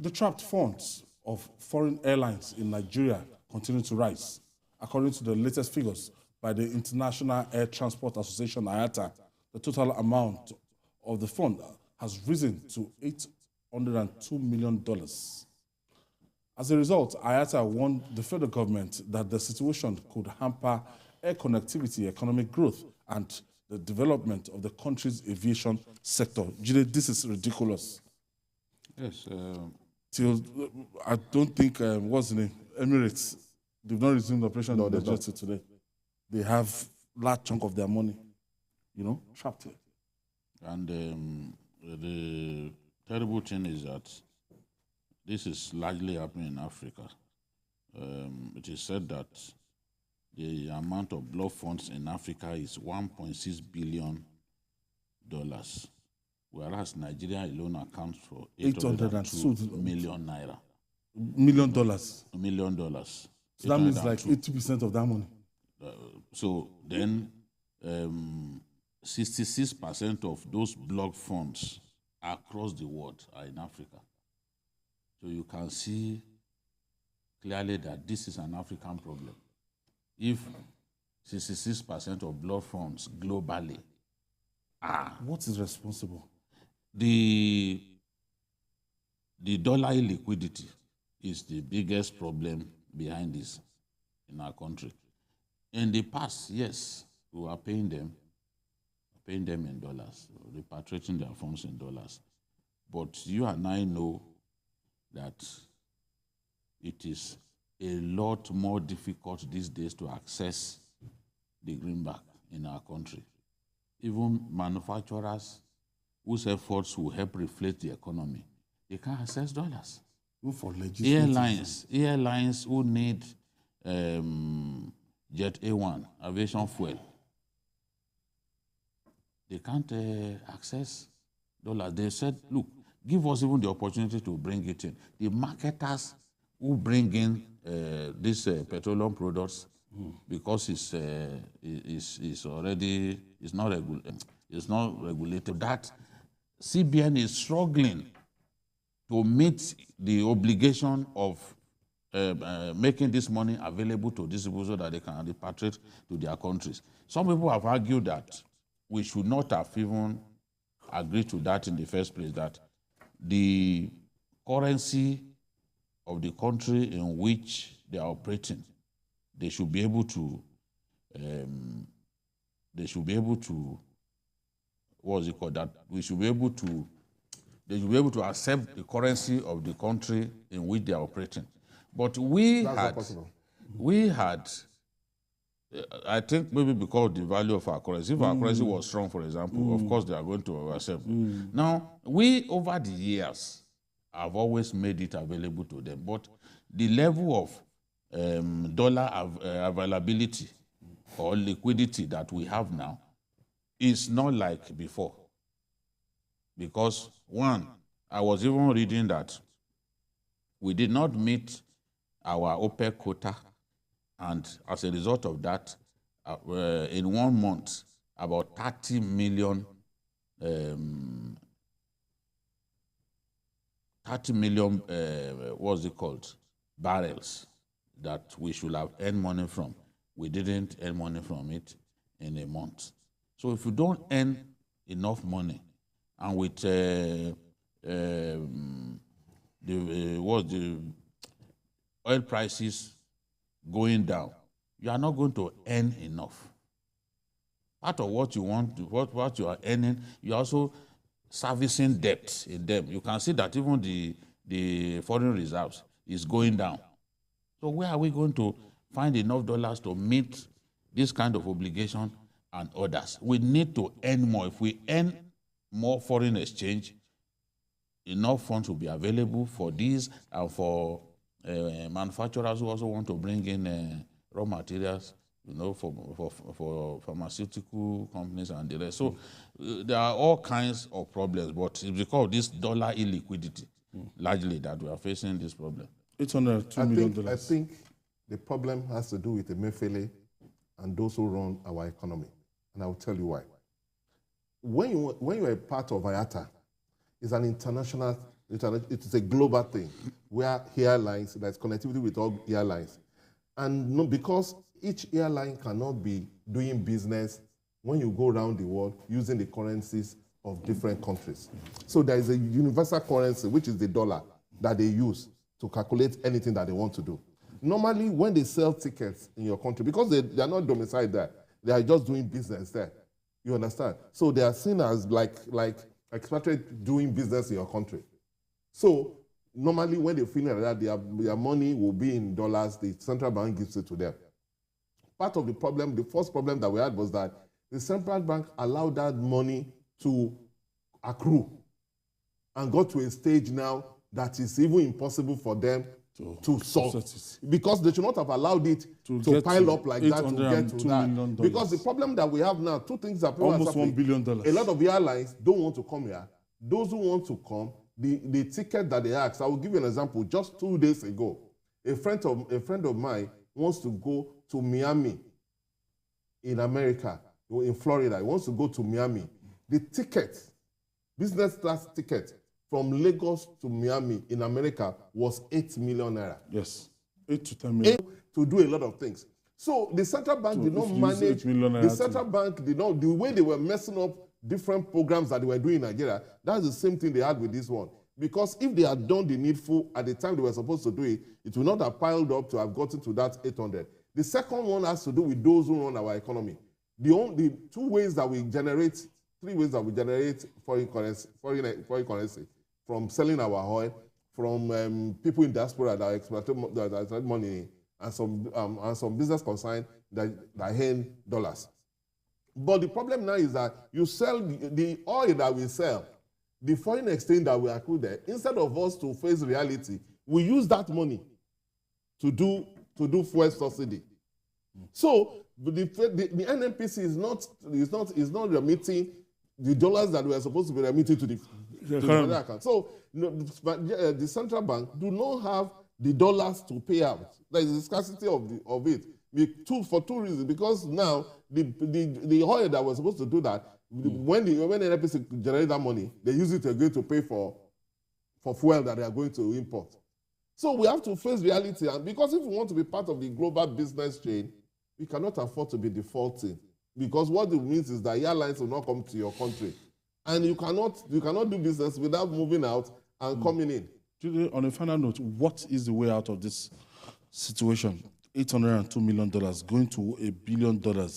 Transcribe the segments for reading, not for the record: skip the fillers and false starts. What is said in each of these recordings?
The trapped funds of foreign airlines in Nigeria continue to rise. According to the latest figures by the International Air Transport Association, IATA, the total amount of the fund has risen to $802 million. As a result, IATA warned the federal government that the situation could hamper air connectivity, economic growth, and the development of the country's aviation sector. Jide, this is ridiculous. Yes. I don't think, what's the name? Emirates, they've not resumed operation No, in they Nigeria till today. They have a large chunk of their money, trapped here. And the terrible thing is that this is largely happening in Africa. It is said that the amount of block funds in Africa is $1.6 billion, whereas Nigeria alone accounts for 802 million naira. $1 million. $1 million. So that means like 80% of that money. So then 66% of those block funds across the world are in Africa. So you can see clearly that this is an African problem. If 66% of block funds globally are... What is responsible? The dollar illiquidity is the biggest problem behind this in our country. In the past, yes, we were paying them in dollars, repatriating their funds in dollars. But you and I know that it is a lot more difficult these days to access the greenback in our country. Even manufacturers whose efforts will help reflate the economy, they can't access dollars. For legislative airlines who need Jet A1, aviation fuel, they can't access dollars. They said, look, give us even the opportunity to bring it in. The marketers who bring in these petroleum products, because it's not regulated, that CBN is struggling to meet the obligation of making this money available to these people so that they can repatriate to their countries. Some people have argued that we should not have even agreed to that in the first place, that the currency of the country in which they are operating, they should be able to, what's it called, that we should be able to, they should be able to accept the currency of the country in which they are operating. But we had, I think maybe because of the value of our currency, if our currency was strong, for example, of course they are going to accept. Now, we, over the years, have always made it available to them. But the level of dollar availability or liquidity that we have now is not like before. Because, one, I was even reading that we did not meet our OPEC quota, and as a result of that, in 1 month, about 30 million what's it called, barrels that we should have earned money from. We didn't earn money from it in a month. So if you don't earn enough money, and with the oil prices going down, you are not going to earn enough. Part of what you want, what you are earning, you're also servicing debt in them. You can see that even the foreign reserves is going down. So where are we going to find enough dollars to meet this kind of obligation and others? We need to earn more. If we earn more foreign exchange, enough funds will be available for these and for manufacturers who also want to bring in raw materials, for pharmaceutical companies and the rest. So there are all kinds of problems, but it's because of this dollar illiquidity, largely, that we are facing this problem. $802 million. I think the problem has to do with Emefiele and those who run our economy, and I will tell you why. When you are a part of IATA, it's an international It is a global thing where airlines, there's connectivity with all airlines. And no, because each airline cannot be doing business when you go around the world using the currencies of different countries. So there is a universal currency, which is the dollar, that they use to calculate anything that they want to do. Normally, when they sell tickets in your country, because they are not domiciled there, they are just doing business there. You understand? So they are seen as like expatriates doing business in your country. So normally, when they feel like that, their money will be in dollars. The central bank gives it to them. Part of the problem, the first problem that we had was that the central bank allowed that money to accrue and got to a stage now that is even impossible for them to solve. Because they should not have allowed it to pile up like that to get to that. Because the problem that we have now, two things that people almost $1 billion. A lot of airlines don't want to come here. Those who want to come, the ticket that they ask, I will give you an example. Just 2 days ago, a friend of mine wants to go to Miami in America, in Florida. He wants to go to Miami. The ticket, business class ticket, from Lagos to Miami in America was 8 million naira. Yes, 8 to 10 million. To do a lot of things. So the central bank did not manage, the central bank did not, the way they were messing up different programs that they were doing in Nigeria, that's the same thing they had with this one. Because if they had done the needful at the time they were supposed to do it, it would not have piled up to have gotten to that 800. The second one has to do with those who run our economy. The two ways that we generate, three ways that we generate foreign currency, from selling our oil, from people in diaspora that expect money, and some business concern that earn dollars. But the problem now is that you sell the oil that we sell, the foreign exchange that we accrue there, instead of us to face reality, we use that money to do fuel subsidy. So the NNPC is not remitting the dollars that we are supposed to be remitting to the account. So the central bank do not have the dollars to pay out. There is a scarcity of it. For two reasons. Because now the oil that was supposed to do that, when the NNPC generate that money, they use it again to pay for fuel that they are going to import. So we have to face reality, and because if we want to be part of the global business chain, we cannot afford to be defaulting. Because what it means is that airlines will not come to your country, and you cannot do business without moving out and coming in. Julie, on a final note, what is the way out of this situation? $802 million going to $1 billion.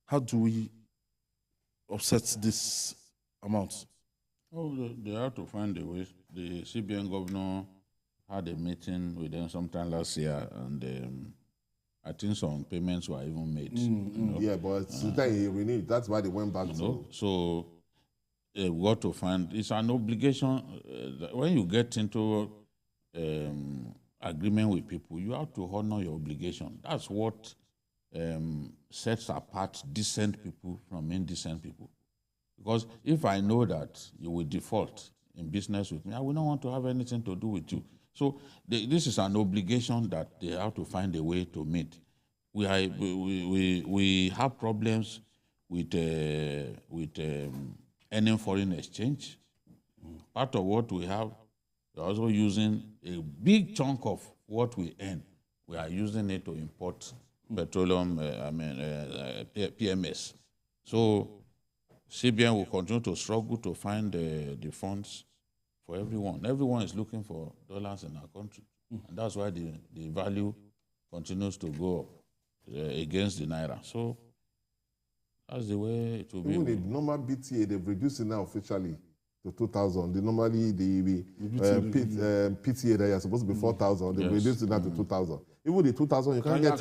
How do we offset this amount? Oh, they have to find a way. The CBN governor had a meeting with them sometime last year, and I think some payments were even made. Yeah, but then he renewed. That's why they went back to. So we got to find. It's an obligation when you get into agreement with people. You have to honor your obligation. That's what sets apart decent people from indecent people. Because if I know that you will default in business with me, I will not want to have anything to do with you. So this is an obligation that they have to find a way to meet. We have problems with earning foreign exchange. Part of what we have, we're also using a big chunk of what we earn. We are using it to import petroleum, PMS. So CBN will continue to struggle to find the funds for everyone. Everyone is looking for dollars in our country. And that's why the value continues to go up against the Naira. So that's the way it will be. Even the normal BTA, they've reduced it now officially to 2,000. Normally the PTA that you're supposed to be 4,000, they've reduced it now to 2,000. Even the 2,000, you can't get it.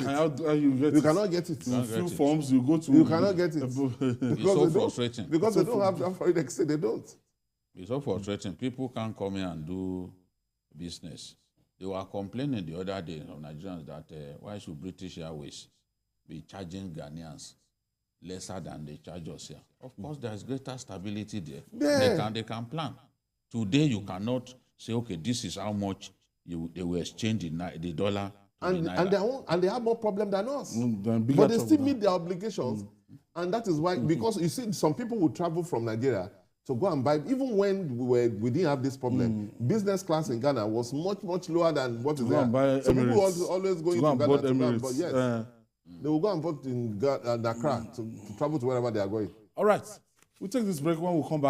You cannot get it. In few forms, you go to. You cannot get it. It's so frustrating. Because they don't have foreign exchange, they don't. It's so frustrating. People can't come here and do business. They were complaining the other day of Nigerians that why should British Airways be charging Ghanaians lesser than they charge us here? Of course, there is greater stability there. Yeah. They can plan. Today, you cannot say, okay, this is how much they will exchange the dollar to the Naira. And they have more problem than us. But they still meet their obligations. And that is why, because you see, some people will travel from Nigeria to go and buy. Even when we didn't have this problem, business class in Ghana was much, much lower than what is there. So people always going to Ghana to Ghana, but yes, they will go and vote in Accra to travel to wherever they are going. All right. We'll take this break. When we come back,